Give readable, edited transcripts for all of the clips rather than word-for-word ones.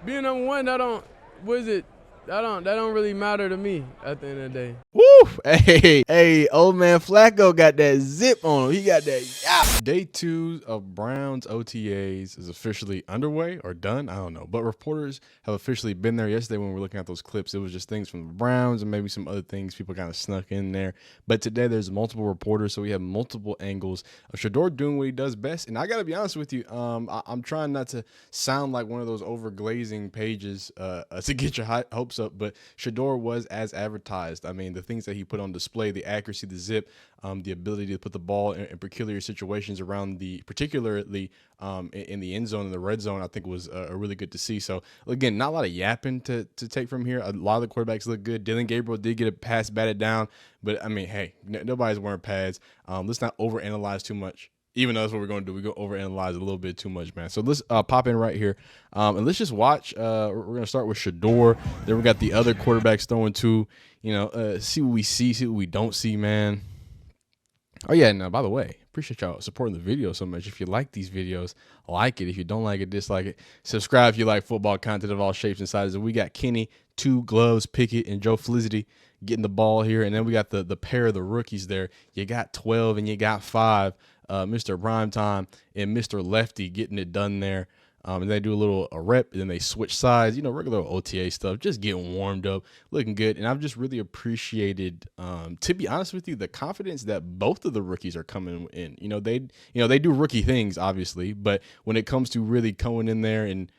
being number one, that don't, what is it? That don't really matter to me at the end of the day. Woo! Hey, old man Flacco got that zip on him. He got that yap. Day 2 of Browns OTAs is officially underway or done. I don't know. But reporters have officially been there yesterday when we were looking at those clips. It was just things from the Browns and maybe some other things people kind of snuck in there. But today there's multiple reporters, so we have multiple angles of Shedeur doing what he does best. And I got to be honest with you, I'm trying not to sound like one of those overglazing pages to get your hopes up, but Shedeur was as advertised. I mean, the things that he put on display, the accuracy, the zip, the ability to put the ball in peculiar situations around particularly in the end zone and the red zone, I think was really good to see. So again, not a lot of yapping to take from here. A lot of the quarterbacks look good. Dylan Gabriel did get a pass batted down, but I mean, hey, nobody's wearing pads. Let's not overanalyze too much. Even though that's what we're going to do. We're going to overanalyze a little bit too much, man. So let's pop in right here. And let's just watch. We're going to start with Shedeur. Then we got the other quarterbacks throwing too. See what we see what we don't see, man. Oh, yeah. Now, by the way, appreciate y'all supporting the video so much. If you like these videos, like it. If you don't like it, dislike it. Subscribe if you like football content of all shapes and sizes. And we got Kenny, 2 Gloves, Pickett, and Joe Felicity getting the ball here. And then we got the pair of the rookies there. You got 12 and you got 5. Mr. Primetime and Mr. Lefty getting it done there. And they do a little rep, and then they switch sides, regular OTA stuff, just getting warmed up, looking good. And I've just really appreciated, to be honest with you, the confidence that both of the rookies are coming in. They do rookie things, obviously, but when it comes to really going in there and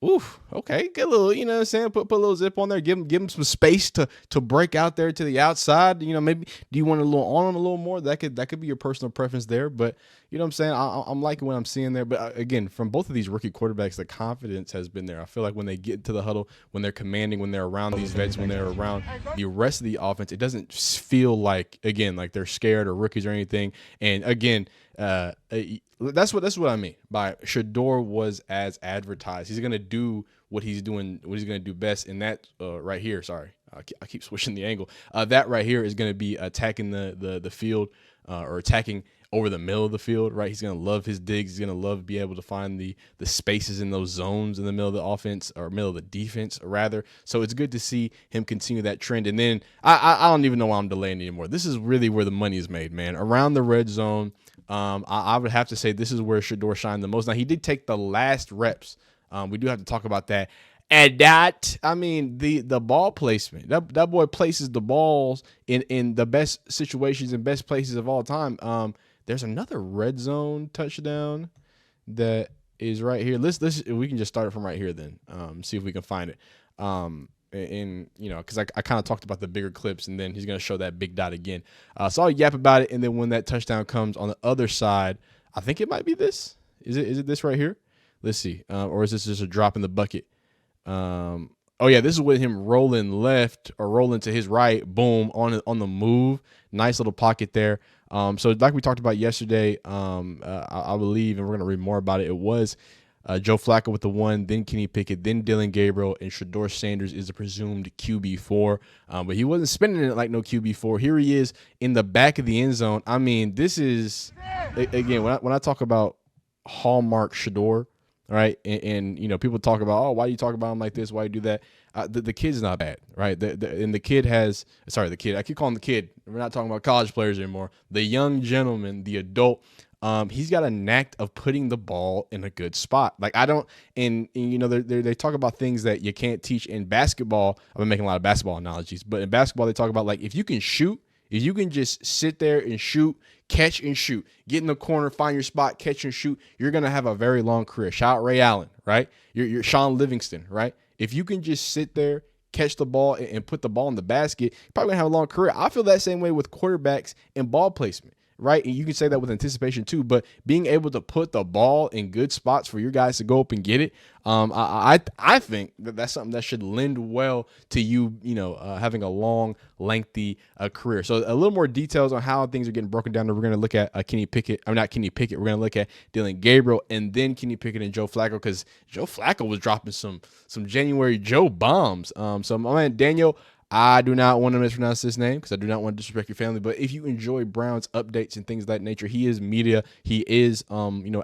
oof, okay, get a little, you know what I'm saying? Put a little zip on there, give him some space to break out there to the outside. Maybe do you want a little on him a little more? That could be your personal preference there, but you know what I'm saying? I'm liking what I'm seeing there. But again, from both of these rookie quarterbacks, the confidence has been there. I feel like when they get into the huddle, when they're commanding, when they're around these vets, when they're around the rest of the offense, it doesn't feel like, again, like they're scared or rookies or anything. And again, that's what I mean by Shedeur was as advertised. He's gonna do what he's doing, what he's gonna do best, and that right here. Sorry, I keep switching the angle. That right here is gonna be attacking the field or attacking over the middle of the field. Right, he's gonna love his digs. He's gonna love be able to find the spaces in those zones in the middle of the offense or middle of the defense rather. So it's good to see him continue that trend. And then I don't even know why I'm delaying anymore. This is really where the money is made, man. Around the red zone. I would have to say this is where Shedeur shined the most. Now, he did take the last reps. We do have to talk about that. And that, I mean, the ball placement. That boy places the balls in the best situations and best places of all time. There's another red zone touchdown that is right here. We can just start it from right here then. See if we can find it. Because I kind of talked about the bigger clips, and then he's going to show that big dot again. So I'll yap about it, and then when that touchdown comes on the other side, I think it might be this. Is it this right here? Let's see. Or is this just a drop in the bucket? Oh, yeah, this is with him rolling left or rolling to his right. Boom, on the move. Nice little pocket there. So like we talked about yesterday, I believe, and we're going to read more about it, it was Joe Flacco with the 1, then Kenny Pickett, then Dylan Gabriel, and Shedeur Sanders is a presumed QB4. But he wasn't spinning it like no QB4. Here he is in the back of the end zone. I mean, this is, again, when I talk about hallmark Shedeur, right, and people talk about, oh, why do you talk about him like this? Why do you do that? The kid's not bad, right? And the kid has, sorry, the kid. I keep calling him the kid. We're not talking about college players anymore. The young gentleman, the adult. He's got a knack of putting the ball in a good spot. Like they talk about things that you can't teach in basketball. I've been making a lot of basketball analogies, but in basketball, they talk about like if you can shoot, if you can just sit there and shoot, catch and shoot, get in the corner, find your spot, catch and shoot, you're going to have a very long career. Shout out Ray Allen, right? You're Sean Livingston, right? If you can just sit there, catch the ball and put the ball in the basket, you're probably going to have a long career. I feel that same way with quarterbacks and ball placement. Right. And you can say that with anticipation, too. But being able to put the ball in good spots for your guys to go up and get it. I think that's something that should lend well to you, having a long, lengthy career. So a little more details on how things are getting broken down. We're going to look at Kenny Pickett. I'm not Kenny Pickett. We're going to look at Dylan Gabriel and then Kenny Pickett and Joe Flacco, because Joe Flacco was dropping some January Joe bombs. So my man Daniel, I do not want to mispronounce this name because I do not want to disrespect your family. But if you enjoy Browns updates and things of that nature, he is media. He is,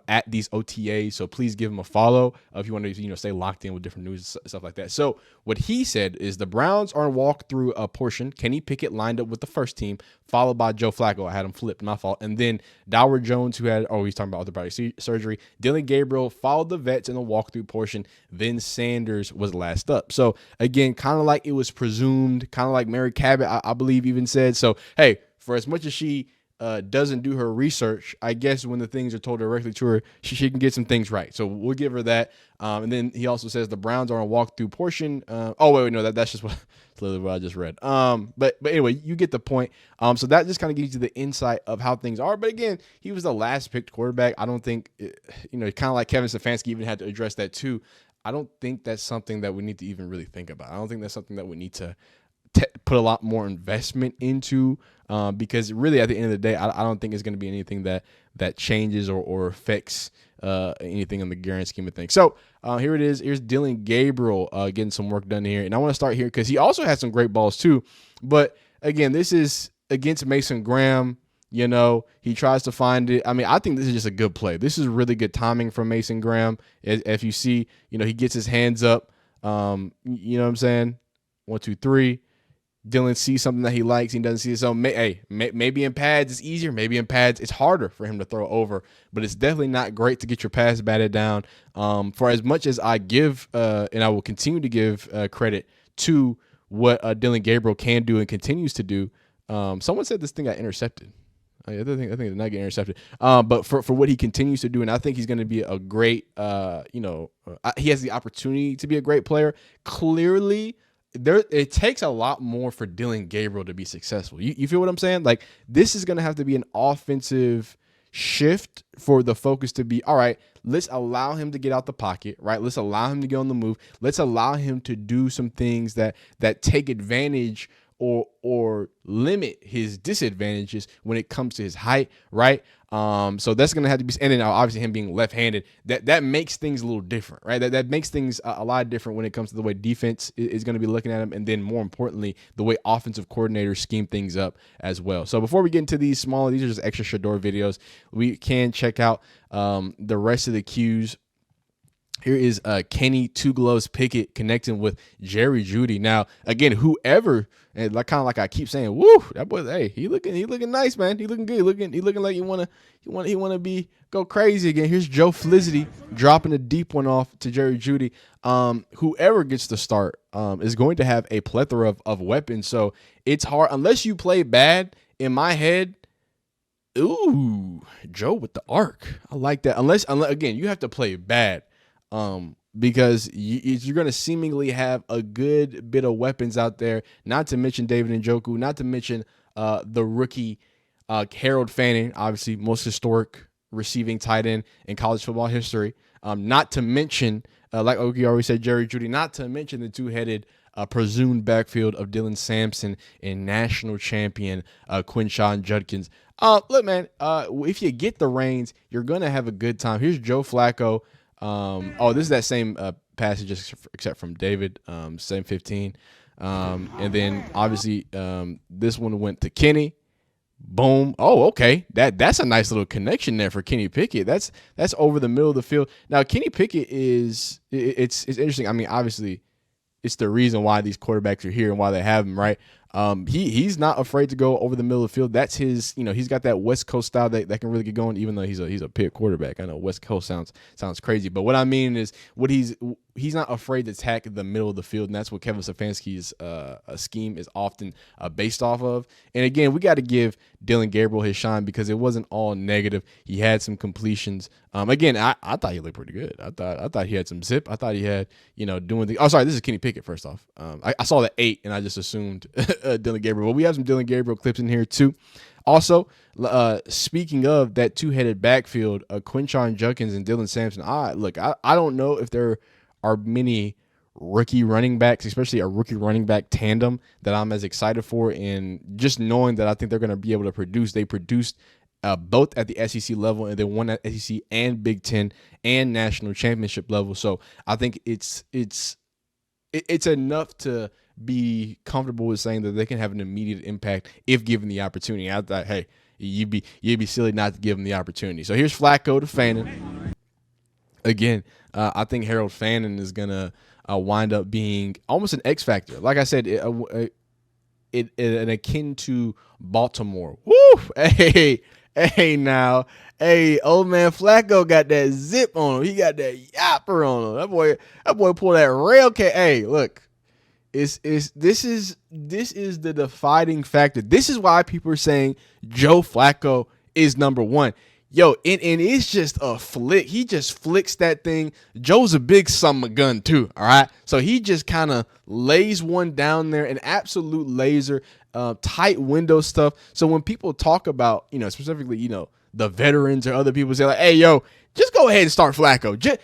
at these OTAs. So please give him a follow if you want to, stay locked in with different news and stuff like that. So what he said is the Browns are walk through a portion. Kenny Pickett lined up with the first team, followed by Joe Flacco. I had him flipped, my fault. And then Doward Jones, who had, he's talking about orthopedic surgery. Dylan Gabriel followed the vets in the walkthrough portion. Then Sanders was last up. So again, kind of like it was presumed, kind of like Mary Cabot, I believe, even said. So, hey, for as much as she doesn't do her research, I guess when the things are told directly to her, she can get some things right. So we'll give her that. And then he also says the Browns are on a walkthrough portion. Wait, no, that's just that's literally what I just read. But anyway, you get the point. So that just kind of gives you the insight of how things are. But again, he was the last picked quarterback. I don't think, kind of like Kevin Stefanski even had to address that too. I don't think that's something that we need to even really think about. I don't think that's something that we need to put a lot more investment into because really at the end of the day, I don't think it's going to be anything that changes or affects anything in the grand scheme of things. So here it is. Here's Dylan Gabriel getting some work done here. And I want to start here because he also had some great balls too. But again, this is against Mason Graham. He tries to find it. I mean, I think this is just a good play. This is really good timing from Mason Graham. If you see, he gets his hands up. You know what I'm saying? 1, 2, 3. Dylan sees something that he likes. He doesn't see it. So, maybe in pads it's easier. Maybe in pads it's harder for him to throw over. But it's definitely not great to get your pass batted down. For as much as I give, and I will continue to give credit to what Dylan Gabriel can do and continues to do, someone said this thing got intercepted. I think it did not get intercepted. But for what he continues to do, and I think he's going to be a great, he has the opportunity to be a great player. Clearly, it takes a lot more for Dylan Gabriel to be successful. You feel what I'm saying? Like, this is going to have to be an offensive shift for the focus to be, all right, let's allow him to get out the pocket, right? Let's allow him to get on the move. Let's allow him to do some things that take advantage or limit his disadvantages when it comes to his height, right? So that's going to have to be, and then obviously him being left-handed, that makes things a little different, right? That makes things a lot different when it comes to the way defense is going to be looking at him, and then more importantly, the way offensive coordinators scheme things up as well. So before we get into these are just extra Shedeur videos. We can check out the rest of the cues. Here is Kenny Two Gloves Pickett connecting with Jerry Jeudy. Now, again, whoever, and kind of like I keep saying, woo, that boy, hey, he looking nice, man. He looking good. He looking like he wanna go crazy again. Here's Joe Flizity dropping a deep one off to Jerry Jeudy. Whoever gets the start is going to have a plethora of weapons. So it's hard unless you play bad. In my head, ooh, Joe with the arc. I like that. Unless again, you have to play bad. Because you're going to seemingly have a good bit of weapons out there, not to mention David Njoku, not to mention the rookie Harold Fanning, obviously most historic receiving tight end in college football history, not to mention, like Oki already said, Jerry Jeudy, not to mention the two-headed presumed backfield of Dylan Sampson and national champion Quinshon Judkins. Look, man, if you get the reins, you're going to have a good time. Here's Joe Flacco. This is that same passage except from David, same 15. And then obviously this one went to Kenny. Boom. Oh, okay. That's a nice little connection there for Kenny Pickett. That's over the middle of the field. Now, Kenny Pickett it's interesting. I mean, obviously, it's the reason why these quarterbacks are here and why they have him, right? He's not afraid to go over the middle of the field. That's his, he's got that West Coast style that can really get going, even though he's a Pitt quarterback. I know West Coast sounds crazy, but what I mean is he's not afraid to attack the middle of the field, and that's what Kevin Stefanski's scheme is often based off of. And again, we got to give Dylan Gabriel his shine because it wasn't all negative. He had some completions. Again, I thought he looked pretty good. I thought he had some zip. I thought he had, doing the. Oh, sorry, this is Kenny Pickett. First off, I saw the 8 and I just assumed Dylan Gabriel. But we have some Dylan Gabriel clips in here too. Also, speaking of that two-headed backfield, Quinshon Judkins and Dylan Sampson. I don't know if there are many rookie running backs, especially a rookie running back tandem, that I'm as excited for. And just knowing that I think they're going to be able to produce. They produced both at the SEC level, and then one at SEC and Big Ten and national championship level. So I think it's enough to be comfortable with saying that they can have an immediate impact if given the opportunity. I thought, hey, you'd be silly not to give them the opportunity. So here's Flacco to Fannin. Again, I think Harold Fannin is gonna wind up being almost an X factor. Like I said, an akin to Baltimore. Woo! Hey now. Hey, old man Flacco got that zip on him. He got that yapper on him. That boy pulled that rail cake. Hey, look. This is the defining factor. This is why people are saying Joe Flacco is number one. Yo, and it's just a flick. He just flicks that thing. Joe's a big summer gun too, all right? So he just kind of lays one down there, an absolute laser, tight window stuff. So when people talk about, specifically, the veterans or other people say like, hey, yo, just go ahead and start Flacco.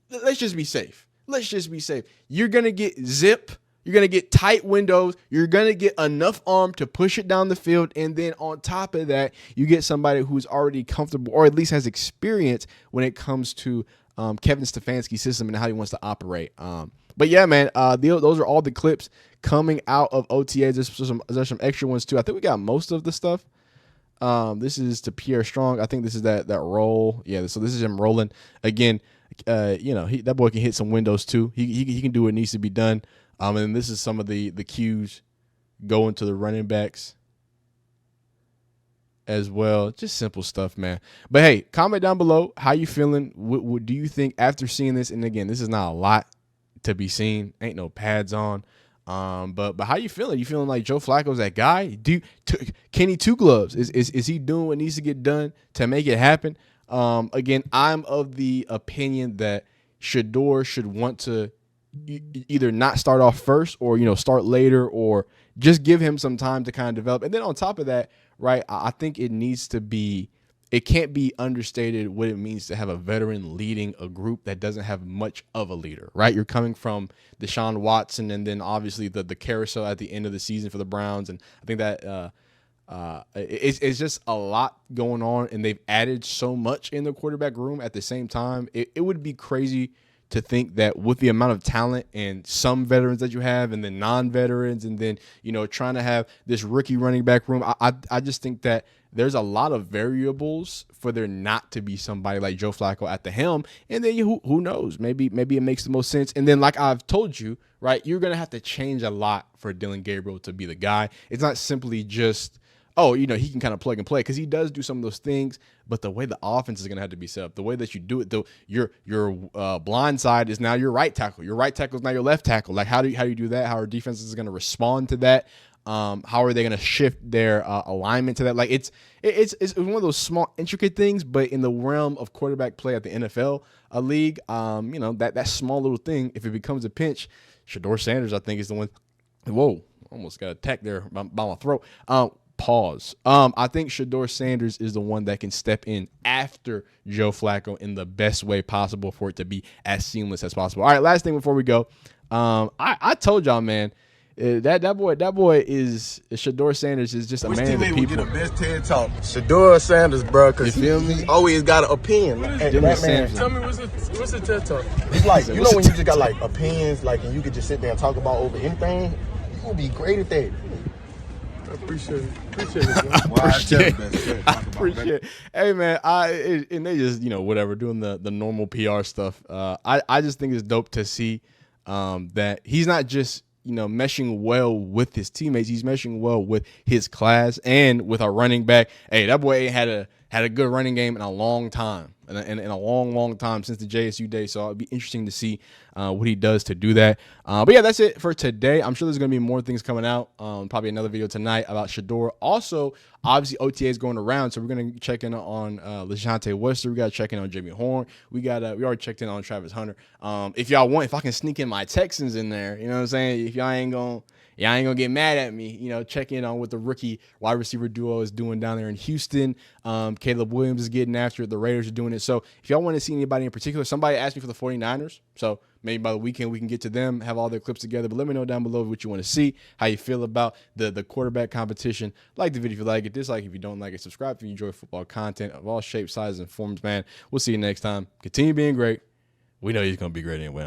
Let's just be safe. Let's just be safe. You're going to get zip. You're going to get tight windows. You're going to get enough arm to push it down the field. And then on top of that, you get somebody who's already comfortable or at least has experience when it comes to Kevin Stefanski's system and how he wants to operate. But yeah, man, those are all the clips coming out of OTAs. There's some extra ones too. I think we got most of the stuff. This is to Pierre Strong. I think this is that roll. Yeah, so this is him rolling. Again, that boy can hit some windows too. He can do what needs to be done. And this is some of the cues going to the running backs as well. Just simple stuff, man. But hey, comment down below how you feeling. What do you think after seeing this? And again, this is not a lot to be seen. Ain't no pads on. But how you feeling? You feeling like Joe Flacco's that guy? Kenny Two Gloves is he doing what needs to get done to make it happen? Again, I'm of the opinion that Shedeur should want to either not start off first or start later, or just give him some time to kind of develop. And then on top of that, right, I think it can't be understated what it means to have a veteran leading a group that doesn't have much of a leader, right? You're coming from Deshaun Watson and then obviously the carousel at the end of the season for the Browns. And I think that it's just a lot going on, and they've added so much in the quarterback room at the same time. It would be crazy to think that with the amount of talent and some veterans that you have and then non-veterans and then, trying to have this rookie running back room, I just think that there's a lot of variables for there not to be somebody like Joe Flacco at the helm. And then who knows, maybe it makes the most sense. And then like I've told you, right, you're going to have to change a lot for Dylan Gabriel to be the guy. It's not simply just, he can kind of plug and play, because he does do some of those things, but the way the offense is going to have to be set up, the way that you do it, though, your blind side is now your right tackle. Your right tackle is now your left tackle. Like, how do you do that? How are defenses going to respond to that? How are they going to shift their alignment to that? Like, it's one of those small, intricate things, but in the realm of quarterback play at the NFL league, that small little thing, if it becomes a pinch, Shedeur Sanders, I think, is the one. Whoa, almost got attacked there by my throat. Pause. I think Shedeur Sanders is the one that can step in after Joe Flacco in the best way possible for it to be as seamless as possible. All right, last thing before we go. I told y'all, man, that boy is Shedeur Sanders is just a man of the people. Get the best TED Talk? Shedeur Sanders, bro, because he always got an opinion. Hey, Tell me what's the TED Talk? It's like, when you just got like opinions, like, and you could just sit there and talk about over anything, you gonna be great at that. Appreciate it. I appreciate it. Hey, man, and they just, whatever, doing the normal PR stuff. I just think it's dope to see that he's not just, meshing well with his teammates. He's meshing well with his class and with our running back. Hey, that boy ain't had a good running game in a long time, in a long time since the JSU days. So it'll be interesting to see what he does to do that. But yeah, that's it for today. I'm sure there's going to be more things coming out. Probably another video tonight about Shedeur. Also, obviously, OTA is going around, so we're going to check in on LeJontay Wester. We got to check in on Jimmy Horn. We already checked in on Travis Hunter. If I can sneak in my Texans in there, you know what I'm saying? If y'all ain't gonna get mad at me, check in on what the rookie wide receiver duo is doing down there in Houston. Caleb Williams is getting after it. The Raiders are doing it. So if y'all want to see anybody in particular, somebody asked me for the 49ers. So maybe by the weekend we can get to them, have all their clips together. But let me know down below what you want to see, how you feel about the quarterback competition. Like the video if you like it, dislike if you don't like it, subscribe if you enjoy football content of all shapes, sizes, and forms, man. We'll see you next time. Continue being great. We know he's going to be great anyway.